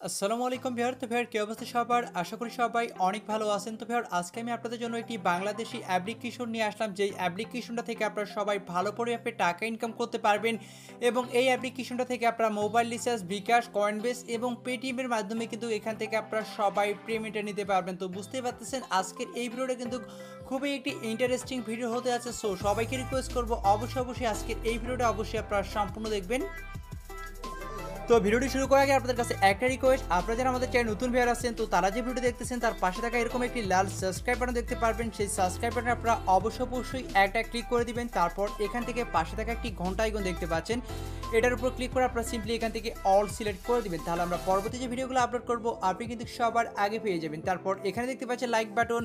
আসসালামু আলাইকুম ভিউয়ার। তো ভিউয়ার কি অবস্থা সবার? আশা করি সবাই অনেক ভালো আছেন। তো ভিউয়ার আজকে আমি আপনাদের জন্য একটি বাংলাদেশি অ্যাপ্লিকেশন নিয়ে আসলাম, যেই অ্যাপ্লিকেশনটা থেকে আপনারা সবাই ভালো পরিমাপে টাকা ইনকাম করতে পারবেন এবং এই অ্যাপ্লিকেশনটা থেকে আপনারা মোবাইল রিচার্জ, বিকাশ, কয়েনবেস এবং পেটিএমের মাধ্যমে কিন্তু এখান থেকে আপনারা সবাই পেমেন্টটা নিতে পারবেন। তো বুঝতেই পারতেছেন আজকের এই ভিডিওটা কিন্তু খুবই একটি ইন্টারেস্টিং ভিডিও হতে যাচ্ছে। সো সবাইকে রিকোয়েস্ট করবো অবশ্যই আজকের এই ভিডিওটা অবশ্যই আপনারা সম্পূর্ণ দেখবেন। তো ভিডিওটি শুরু করার আগে আপনাদের কাছে একটা রিকোয়েস্ট, আপনারা যারা আমাদের চ্যানেল নতুন ভিউয়ার আছেন, তো তারা যে ভিডিও দেখতেছেন তার পাশে থাকা এরকম একটি লাল সাবস্ক্রাইব বাটন দেখতে পারবেন। সেই সাবস্ক্রাইব বাটনে আপনারা অবশ্যই একটা ক্লিক করে দিবেন। তারপর এখান থেকে পাশে থাকা একটি ঘন্টা আইকন দেখতে পাচ্ছেন, এটার উপর ক্লিক করে আপনারা সিম্পলি এখান থেকে অল সিলেক্ট করে দিবেন। তাহলে আমরা পরবর্তী যে ভিডিওগুলো আপলোড করব আপনি কিন্তু সবার আগে পেয়ে যাবেন। তারপর এখানে দেখতে পাচ্ছেন লাইক বাটন,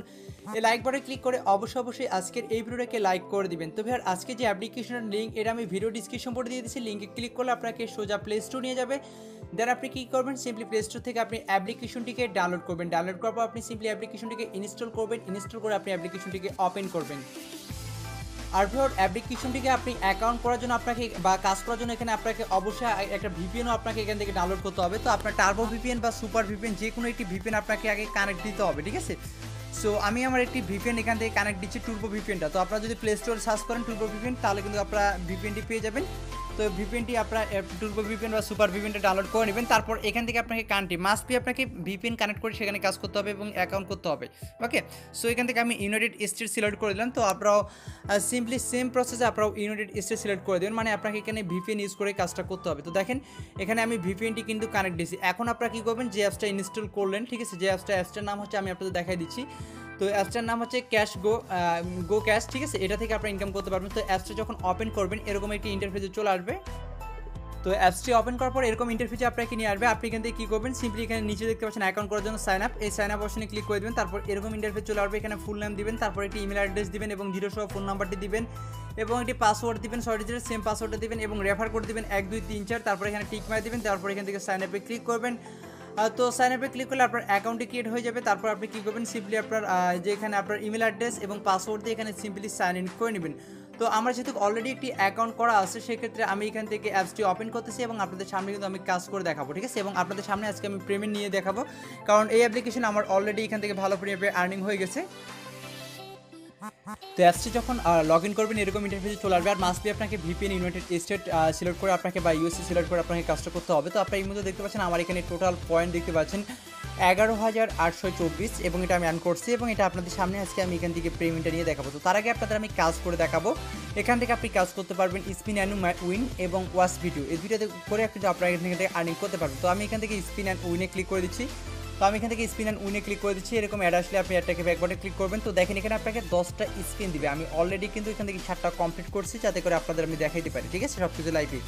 এই লাইক বাটনে ক্লিক করে অবশ্যই আজকের এই ভিডিওটাকে লাইক করে দিবেন। তো ভাই আজকে যে অ্যাপ্লিকেশনের লিঙ্ক এটা আমি ভিডিও ডিসক্রিপশন বোর্ডে দিয়ে দিচ্ছি, লিঙ্কে ক্লিক করলে আপনাকে সোজা প্লে স্টোর নিয়ে যাবে। দেন আপনি কী করবেন, সিম্পলি প্লে স্টোর থেকে আপনি অ্যাপ্লিকেশনটিকে ডাউনলোড করবেন। ডাউনলোড করার পর আপনি সিম্পলি অ্যাপ্লিকেশনটিকে ইনস্টল করবেন। ইনস্টল করে আপনি অ্যাপ্লিকেশনটিকে ওপেন করবেন। আর ভিউয়ার অ্যাপ্লিকেশনটিকে আপনি অ্যাকাউন্ট করার জন্য আপনাকে বা কাজ করার জন্য এখানে আপনাকে অবশ্যই একটা ভিপিএনও আপনাকে এখান থেকে ডাউনলোড করতে হবে। তো আপনার টার্বো ভিপিএন বা সুপার ভিপিএন যে কোনো একটি ভিপিএন আপনাকে আগে কানেক্ট দিতে হবে, ঠিক আছে? সো আমি আমার একটি ভিপিএন এখান থেকে কানেক্ট দিচ্ছি, টুর্বো ভিপিএনটা। তো আপনারা যদি প্লে স্টোরে সার্চ করেন টুর্বো ভিপিএন, তাহলে কিন্তু আপনারা ভিপিএনটি পেয়ে যাবেন। তো ভিপিএনটি আপনার টুর্বো ভিপিএন বা সুপার ভিপিএনটা ডাউনলোড করে নেবেন। তারপর এখান থেকে আপনাকে কান্ট্রি মাস্ট বি আপনাকে ভিপিএন কানেক্ট করে সেখানে কাজ করতে হবে এবং অ্যাকাউন্ট করতে হবে। ওকে, সো এখান থেকে আমি ইউনাইটেড স্টেট সিলেক্ট করে দিলাম। তো আপনারাও সিম্পলি সেম প্রসেসে আপনারাও ইউনাইটেড স্টেট সিলেক্ট করে দেবেন, মানে আপনাকে এখানে ভিপিএন ইউজ করে কাজটা করতে হবে। তো দেখেন এখানে আমি ভিপিএনটি কিন্তু কানেক্ট দিয়েছি। এখন আপনারা কী করবেন, যে অ্যাপসটা ইনস্টল করলেন, ঠিক আছে, যে অ্যাপসটার নাম হচ্ছে, আমি আপনাদের দেখাই দিচ্ছি। তো অ্যাপসটার নাম হচ্ছে গো ক্যাশ, ঠিক আছে? এটা থেকে আপনারা ইনকাম করতে পারবেন। তো অ্যাপসটা যখন ওপেন করবেন এরকম একটি ইন্টারফেসে চলে আসবে। তো অ্যাপসটি ওপেন করার পর এরকম ইন্টারফেসে আপনাকে নিয়ে আসবে। আপনি এখান থেকে কী করবেন, সিম্পলি এখানে নিচে দেখতে পাচ্ছেন অ্যাকাউন্ট করার জন্য সাইন আপ, এই সাইন আপ অপশনে ক্লিক করে দেবেন। তারপর এরকম ইন্টারফেস চলে আসবে। এখানে ফুল নাম দিবেন, তারপর একটি ইমেল অ্যাড্রেস দিবেন এবং 0 সহ ফোন নাম্বারটি দিবেন এবং একটি পাসওয়ার্ড দিবেন, 6 ডিজিটের সেম পাসওয়ার্ডটা দিবেন এবং রেফার কোড দিবেন 1 2 3 4। তারপর এখানে টিক মার দিবেন। তারপর এখান থেকে সাইন আপে ক্লিক করবেন। তো সাইন আপে ক্লিক করলে আপনার অ্যাকাউন্টটি ক্রিয়েট হয়ে যাবে। তারপর আপনি কী করবেন, সিম্পলি আপনার যে এখানে আপনার ইমেল অ্যাড্রেস এবং পাসওয়ার্ড দিয়ে এখানে সিম্পলি সাইন ইন করে নেবেন। তো আমার যেহেতু অলরেডি একটি অ্যাকাউন্ট করা আছে, সেক্ষেত্রে আমি এখান থেকে অ্যাপসটি ওপেন করতেছি এবং আপনাদের সামনে কিন্তু আমি কাজ করে দেখাবো, ঠিক আছে? এবং আপনাদের সামনে আজকে আমি পেমেন্ট নিয়ে দেখাবো, কারণ এই অ্যাপ্লিকেশন আমার অলরেডি এখান থেকে ভালো পরিমাণে আর্নিং হয়ে গেছে। তো অ্যাপসটি যখন লগ ইন করবেন এরকম ইন্টারফেসে চলে আসবে। আর মাস্ট বি আপনাকে ভিপিএন ইউনাইটেড স্টেট সিলেক্ট করে আপনাকে বা ইউএসএ সিলেক্ট করে আপনাকে কাজটা করতে হবে। তো আপনারা এই মধ্যে দেখতে পাচ্ছেন আমার এখানে টোটাল পয়েন্ট দেখতে পাচ্ছেন 11,824 এবং এটা আমি আর্ন করছি এবং এটা আপনাদের সামনে আজকে আমি এখান থেকে পেমেন্টটা নিয়ে দেখাবো। তো তার আগে আপনাদের আমি কাজ করে দেখাবো। এখান থেকে আপনি কাজ করতে পারবেন স্পিন অ্যান্ড উইন এবং ওয়াচ ভিডিও, এই দুইটাতে করে কিন্তু আপনারা এখান থেকে আর্নিং করতে পারবেন। তো আমি এখান থেকে স্পিন অ্যান্ড উইনে ক্লিক করে দিচ্ছি। তো আমি এখান থেকে স্পিন অ্যান্ড উইনে ক্লিক করে দিচ্ছি। এরকম অ্যাড আসলে আপনি অ্যাডটাকে ব্যাকবাটে ক্লিক করবেন। তো দেখেন এখানে আপনাকে 10টা স্পিন দিবে। আমি অলরেডি কিন্তু এখান থেকে 7টা কমপ্লিট করছি, যাতে করে আপনাদের আমি দেখাইতে পারি, ঠিক আছে, সব কিছু লাইভে।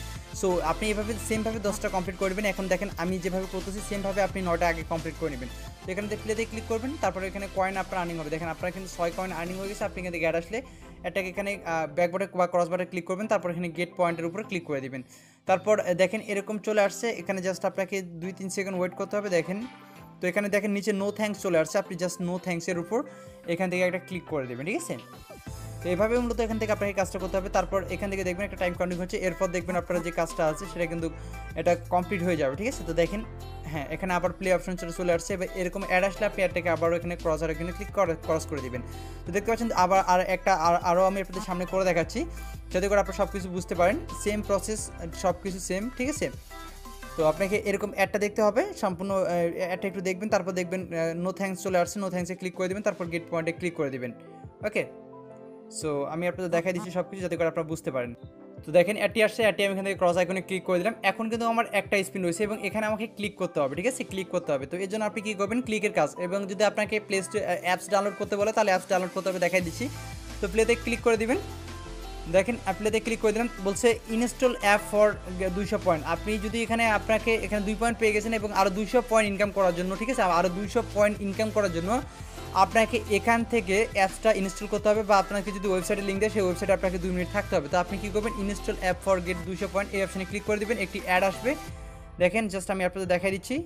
সো আপনি এভাবে সেমভাবে 10টা কমপ্লিট করবেন। এখন দেখেন আমি যেভাবে করতেছি সেমভাবে আপনি 9টা আগে কমপ্লিট করে নেবেন। তো এখানে প্লেতে ক্লিক করবেন। তারপরে এখানে কয়েন আপনার আর্নিং হবে। দেখেন আপনার কিন্তু 6 কয়েন আর্নিং হয়ে গেছে। আপনি এখান থেকে অ্যাড আসলে এটাকে এখানে ব্যাকবাটে বা ক্রস বাটে ক্লিক করবেন। তারপর এখানে গেট পয়েন্টের উপরে ক্লিক করে দিবেন। তারপর দেখেন এরকম চলে আসছে। এখানে জাস্ট আপনাকে 2-3 সেকেন্ড ওয়েট করতে হবে। দেখেন, তো এখানে দেখেন নিচে নো থ্যাঙ্কস চলে আসছে। আপনি জাস্ট নো থ্যাঙ্কসের উপর এখান থেকে একটা ক্লিক করে দেবেন, ঠিক আছে? তো এইভাবে মূলত এখান থেকে আপনাকে কাজটা করতে হবে। তারপর এখান থেকে দেখবেন একটা টাইম কাউন্টিং হচ্ছে। এরপর দেখবেন আপনারা যে কাজটা আছে সেটা কিন্তু এটা কমপ্লিট হয়ে যাবে, ঠিক আছে? তো দেখেন হ্যাঁ, এখানে আবার প্লে অপশন চলে আসছে। এবার এরকম অ্যাড আসলে আপনি অ্যাডটাকে আবারও এখানে ক্রসার এখানে ক্রস করে দিবেন। তো দেখতে পাচ্ছেন আবার আরও আমি আপনাদের সামনে করে দেখাচ্ছি, যাতে করে আপনারা সব কিছু বুঝতে পারেন। সেম প্রসেস, সব কিছু সেম, ঠিক আছে? তো আপনাকে এরকম অ্যাডটা দেখতে হবে, সম্পূর্ণ অ্যাডটা একটু দেখবেন। তারপর দেখবেন নো থ্যাঙ্কস চলে আসছে, নো থ্যাঙ্কসে ক্লিক করে দেবেন। তারপর গেট পয়েন্টে ক্লিক করে দেবেন। ওকে, সো আমি আপনাদের দেখাই দিচ্ছি সব কিছু, যাতে করে আপনারা বুঝতে পারেন। তো দেখেন অ্যাডটি আসছে, অ্যাডটি আমি এখান থেকে ক্রস আইকনে ক্লিক করে দিলাম। এখন কিন্তু আমার একটা স্পিন রয়েছে এবং এখানে আমাকে ক্লিক করতে হবে, ঠিক আছে? ক্লিক করতে হবে। তো এর জন্য আপনি কী করবেন, ক্লিকের কাজ। এবং যদি আপনাকে প্লে স্টোর অ্যাপস ডাউনলোড করতে বলে তাহলে অ্যাপস ডাউনলোড করতে হবে, দেখাই দিচ্ছি। তো প্লেতে ক্লিক করে দিবেন। দেখেন অ্যাপ্লাইতে ক্লিক করে দিলাম, বলছে ইনস্টল অ্যাপ ফর 200 পয়েন্ট। আপনি যদি এখানে আপনাকে এখানে 2 পয়েন্ট পেয়ে গেছেন এবং আরও 200 পয়েন্ট ইনকাম করার জন্য, ঠিক আছে, আরও 200 পয়েন্ট ইনকাম করার জন্য আপনাকে এখান থেকে অ্যাপসটা ইনস্টল করতে হবে, বা আপনাকে যদি ওয়েবসাইটে লিঙ্ক দেয় সেই ওয়েবসাইটে আপনাকে 2 মিনিট থাকতে হবে। তো আপনি কী করবেন, install app for get 200 point এই অপশানে ক্লিক করে দেবেন। একটি অ্যাড আসবে, দেখেন জাস্ট আমি আপনাদের দেখাই দিচ্ছি।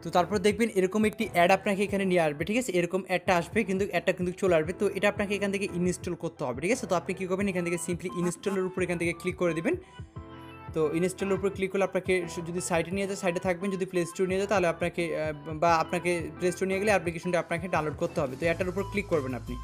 তো তারপর দেখবেন এরকম একটি অ্যাড আপনাকে এখানে নিয়ে আসবে, ঠিক আছে? এরকম অ্যাডটা আসবে, কিন্তু অ্যাডটা কিন্তু চলে আসবে। তো এটা আপনাকে এখান থেকে ইনস্টল করতে হবে, ঠিক আছে? তো আপনি কী করবেন, এখান থেকে সিম্পলি ইনস্টলের উপর এখান থেকে ক্লিক করে দেবেন। তো তো ইনস্টলের উপর ক্লিক করলে আপনাকে যদি সাইটে নিয়ে যায় সাইটে থাকবেন, যদি প্লে স্টোর নিয়ে যায় তাহলে আপনাকে প্লে স্টোর নিয়ে গেলে অ্যাপ্লিকেশনটা আপনাকে ডাউনলোড করতে হবে। তো এটার উপর ক্লিক করবেন আপনি।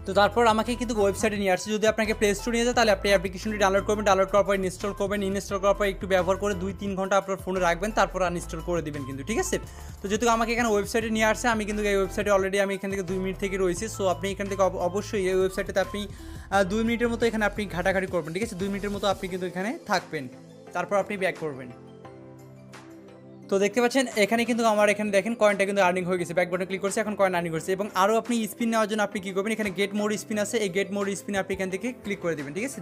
তো তারপর আমাকে কিন্তু ওয়েবসাইটে নিয়ে আসছে। যদি আপনাকে প্লে স্টোর নিয়ে যায় তাহলে আপনি অ্যাপ্লিকেশনটি ডাউনলোড করবেন, ডাউনলোড করার পর ইনস্টল করবেন, ইনস্টল করার পর একটু ব্যবহার করে 2-3 ঘন্টা আপনার ফোনে রাখবেন, তারপর আনইনস্টল করে দিবেন কিন্তু, ঠিক আছে। তো যেহেতু আমাকে এখানে ওয়েবসাইটে নিয়ে আসছে, আমি কিন্তু এই ওয়েবসাইটে অলরেডি আমি এখান থেকে 2 মিনিট থেকে রয়েছি। সো আপনি এখান থেকে অবশ্যই এই ওয়েবসাইটে আপনি 2 মিনিটের মতো এখানে আপনি ঘাটাঘাটি করবেন, ঠিক আছে। 2 মিনিটের মতো আপনি কিন্তু এখানে থাকবেন, তারপর আপনি ব্যাক করবেন। তো দেখতে পাচ্ছেন এখানে কিন্তু আমার এখানে দেখেন কয়েনটা কিন্তু আর্নিং হয়ে গেছে, ব্যাক বাটনে ক্লিক করছে, এখন কয়েন আর্নিং করছে। এবং আরও আপনি স্পিন নেওয়ার জন্য আপনি কী করবেন, এখানে গেট মোর স্পিন আছে, এই গেট মোর স্পিনে আপনি এখান থেকে ক্লিক করে দেবেন, ঠিক আছে।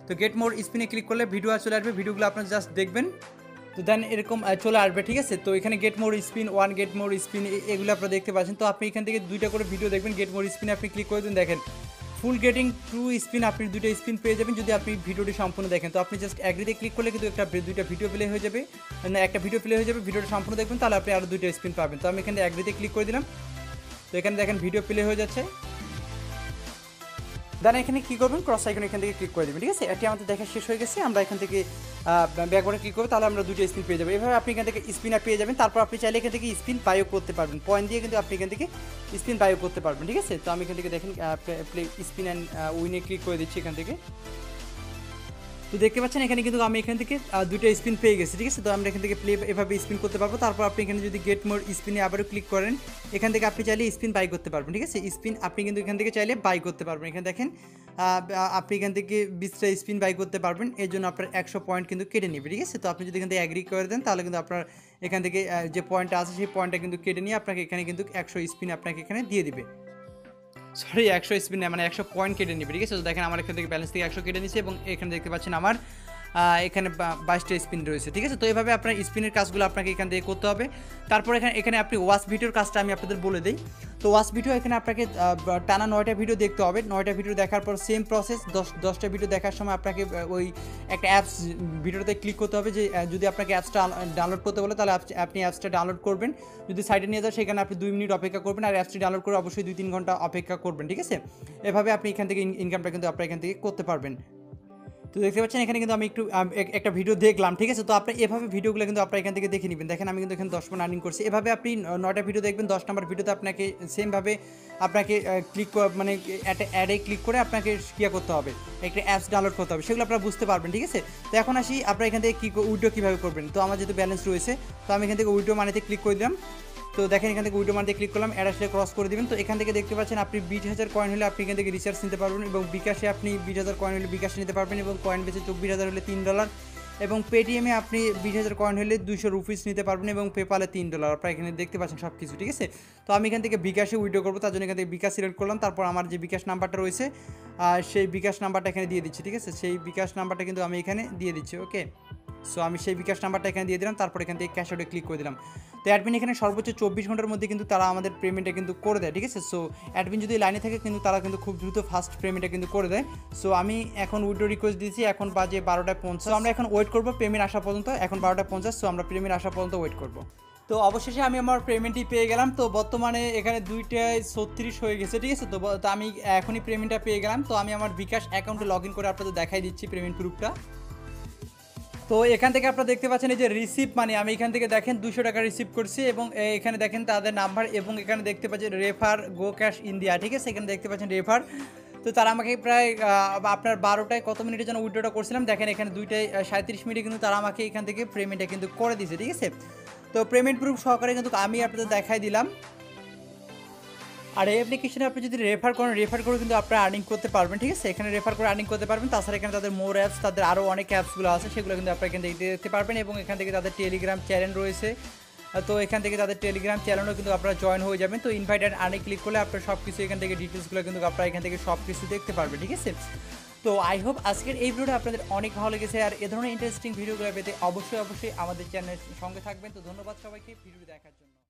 তো গেট মোর স্পিনে ক্লিক করলে ভিডিও চলে আসবে, ভিডিওগুলো আপনার জাস্ট দেখবেন, তো দেন এরকম চলে আসবে, ঠিক আছে। তো এখানে get more spin 1, get more spin এগুলো আপনারা দেখতে পাচ্ছেন। তো আপনি এখান থেকে 2টা করে ভিডিও দেখবেন, গেট মোর স্পিনে আপনি ক্লিক করে দিন, দেখেন ফুল গেটিং 2 স্পিন, আপনি 2টা স্পিন পেয়ে যাবেন যদি আপনি ভিডিওটি সম্পূর্ণ দেখেন। তো আপনি জাস্ট অ্যাগ্রিতে ক্লিক করলে কিন্তু 2টা ভিডিও প্লে হয়ে যাবে, মানে একটা ভিডিও প্লে হয়ে যাবে, ভিডিওটা সম্পূর্ণ দেখবেন তাহলে আপনি আরও 2টা স্পিন পাবেন। তো আমি এখানে অ্যাগ্রিতে ক্লিক করে দিলাম, তো এখানে দেখেন ভিডিও প্লে হয়ে যাচ্ছে। দেন এখানে কী করবেন, ক্রস আইকন এখান থেকে ক্লিক করে দেবেন, ঠিক আছে। এটি আমাদের দেখা শেষ হয়ে গেছে, আমরা এখান থেকে ব্যাক বাটনে ক্লিক করবো, তাহলে আমরা 2টা স্পিন পেয়ে যাবো। এভাবে আপনি এখান থেকে স্পিনার পেয়ে যাবেন, তারপর আপনি চাইলে এখান থেকে স্পিন বায়ো করতে পারবেন, পয়েন্ট দিয়ে কিন্তু আপনি এখান থেকে স্পিন বায়ো করতে পারবেন, ঠিক আছে। তো আমি এখান থেকে দেখেন প্লে স্পিন অ্যান্ড উইনে ক্লিক করে দিচ্ছি এখান থেকে। তো দেখতে পাচ্ছেন এখানে কিন্তু আমি এখান থেকে 2টা স্পিন পেয়ে গেছি, ঠিক আছে। তো আমরা এখান থেকে এভাবে স্পিন করতে পারবো। তারপর আপনি এখানে যদি গেট মোর স্পিনে আবারও ক্লিক করেন, এখান থেকে আপনি চাইলে স্পিন বাই করতে পারবেন, ঠিক আছে। স্পিন আপনি কিন্তু এখান থেকে চাইলে বাই করতে পারবেন। এখানে দেখেন আপনি এখান থেকে 20টা স্পিন বাই করতে পারবেন, এর জন্য আপনার 100 পয়েন্ট কিন্তু কেটে নেবে, ঠিক আছে। তো আপনি যদি এখান থেকে অ্যাগ্রি করে দেন তাহলে কিন্তু আপনার এখান থেকে যে পয়েন্টটা আছে সেই পয়েন্টটা কিন্তু কেটে নিয়ে আপনাকে এখানে কিন্তু 100 স্পিন আপনাকে এখানে দিয়ে দিবে, সরি 100 স্পিন মানে 100 পয়েন্ট কেটে নেবে, ঠিক আছে। তো দেখেন আমার এখান থেকে ব্যালেন্স থেকে 100 কেটে নিচ্ছে এবং এখানে দেখতে পাচ্ছেন আমার এখানে 22টা স্পিন রয়েছে, ঠিক আছে। তো এভাবে আপনার স্পিনের কাজগুলো আপনাকে এখান থেকে করতে হবে। তারপর এখানে আপনি ওয়াচ ভিডিওর কাজটা আমি আপনাদের বলে দিই। তো ওয়াচ ভিডিও এখানে আপনাকে টানা 9টা ভিডিও দেখতে হবে। 9টা ভিডিও দেখার পর সেম প্রসেস 10টা ভিডিও দেখার সময় আপনাকে ওই একটা অ্যাপস ভিডিওতে ক্লিক করতে হবে, যে যদি আপনাকে অ্যাপসটা ডাউনলোড করতে বলে তাহলে আপনি অ্যাপসটা ডাউনলোড করবেন। যদি সাইটে নিয়ে যায় সেখানে আপনি 2 মিনিট অপেক্ষা করবেন, আর অ্যাপসটি ডাউনলোড করে অবশ্যই 2-3 ঘন্টা অপেক্ষা করবেন, ঠিক আছে। এভাবে আপনি এখান থেকে ইনকামটা কিন্তু আপনার এখান থেকে করতে পারবেন। তো দেখতে পাচ্ছেন এখানে কিন্তু আমি একটু একটা ভিডিও দেখলাম, ঠিক আছে। তো আপনি এভাবে ভিডিওগুলো কিন্তু আপনার এখান থেকে দেখে নেবেন। দেখেন আমি কিন্তু এখানে 10 পয়েন্ট আর্নিং করছি। এভাবে আপনি 9টা ভিডিও দেখবেন, 10 নম্বর ভিডিওতে আপনাকে সেমভাবে আপনাকে মানে একটা অ্যাডে ক্লিক করে আপনাকে কী করতে হবে, একটা অ্যাপস ডাউনলোড করতে হবে, সেগুলো আপনারা বুঝতে পারবেন, ঠিক আছে। তো এখন আসি আপনারা এখান থেকে উইড্রো কীভাবে করবেন। তো আমার যেহেতু ব্যালেন্স রয়েছে, তো আমি এখান থেকে উইড্রো মানিতে ক্লিক করে দিলাম। তো দেখেন এখান থেকে উইড্রো মানিতে ক্লিক করলাম, অ্যাড আসলে ক্রস করে দেবেন। তো এখান থেকে দেখতে পাচ্ছেন আপনি 20,000 কয়েন হলে আপনি এখান থেকে রিচার্জ নিতে পারবেন, এবং বিকাশে আপনি 20,000 কয়েন হলে বিকাশে নিতে পারবেন, এবং কয়েন বেচে 24,000 হলে $3, এবং পেটিএমে আপনি 20,000 কয়েন হলে 200 রুপিস নিতে পারবেন, এবং পেপালে $3। আপনারা এখানে দেখতে পাচ্ছেন সব কিছু, ঠিক আছে। তো আমি এখান থেকে বিকাশে উইড্রো করবো, তার জন্য এখান থেকে বিকাশ সিলেক্ট করলাম। তারপর আমার যে বিকাশ নাম্বারটা রয়েছে সেই বিকাশ নাম্বারটা এখানে দিয়ে দিচ্ছি, ঠিক আছে। সেই বিকাশ নাম্বারটা কিন্তু আমি এখানে দিয়ে দিচ্ছি, ওকে। সো আমি সেই বিকাশ নাম্বারটা এখানে দিয়ে দিলাম, তারপর এখান থেকে ক্যাশ আউটে ক্লিক করে দিলাম। তো অ্যাডমিন এখানে সর্বোচ্চ 24 ঘন্টার মধ্যে কিন্তু তারা আমাদের পেমেন্টটা কিন্তু করে দেয়, ঠিক আছে। সো অ্যাডমিন যদি লাইনে থাকে কিন্তু তারা কিন্তু খুব দ্রুত ফাস্ট পেমেন্টটা কিন্তু করে দেয়। সো আমি এখন উইড্রো রিকোয়েস্ট দিয়েছি, এখন বাজে 12:50। আমরা এখন ওয়েট করবো পেমেন্ট আসা পর্যন্ত, এখন 12:50। সো আমরা পেমেন্ট আসা পর্যন্ত ওয়েট করবো। তো অবশেষে আমি আমার পেমেন্টই পেয়ে গেলাম। তো বর্তমানে এখানে 2:36 হয়ে গেছে, ঠিক আছে। তো আমি এখনই পেমেন্টটা পেয়ে গেলাম। তো আমি আমার বিকাশ অ্যাকাউন্টে লগ ইন করে আপনাদের দেখাই দিচ্ছি পেমেন্ট প্রুফটা। তো এখান থেকে আপনারা দেখতে পাচ্ছেন এই যে রিসিভ মানে আমি এখান থেকে দেখেন 200 টাকা রিসিভ করছি, এবং এখানে দেখেন তাদের নাম্বার, এবং এখানে দেখতে পাচ্ছেন রেফার গো ক্যাশ ইন্ডিয়া, ঠিক আছে। এখানে দেখতে পাচ্ছেন রেফার। তো তারা আমাকে প্রায় আপনার 12টায় কত মিনিটের জন্য উইড্রোটা করছিলাম, দেখেন এখানে 2:37 মিনিটে কিন্তু তারা আমাকে এখান থেকে পেমেন্টটা কিন্তু করে দিয়েছে, ঠিক আছে। তো পেমেন্ট প্রুফ সহকারে কিন্তু আমি আপনাদের দেখাই দিলাম। আর এই অ্যাপ্লিকেশনে আপনি যদি রেফার করে কিন্তু আপনারা আর্নিং করতে পারবেন, ঠিক আছে। এখানে রেফার করে আর্নিং করতে পারবেন। তাছাড়া এখানে তাদের মোর অ্যাপস, তাদের আরও অনেক অ্যাপসগুলো আছে, সেগুলো কিন্তু আপনারা এখান থেকে দেখতে পারবেন, এবং এখান থেকে তাদের টেলিগ্রাম চ্যানেল রয়েছে। তো এখান থেকে তাদের টেলিগ্রাম চ্যানেলও কিন্তু আপনারা জয়েন হয়ে যাবেন। তো ইনভাইট অ্যান্ড আর্নিং ক্লিক করলে আপনারা সব কিছু এখান থেকে ডিটেলসগুলো কিন্তু আপনারা এখান থেকে সব কিছু দেখতে পারবেন, ঠিক আছে। তো আই হোপ আজকের এই ভিডিওটা আপনাদের অনেক ভালো লেগেছে, আর এ ধরনের ইন্টারেস্টিং ভিডিওগুলো পেতে অবশ্যই আমাদের চ্যানেলের সঙ্গে থাকবেন। তো ধন্যবাদ সবাইকে ভিডিওটি দেখার জন্য।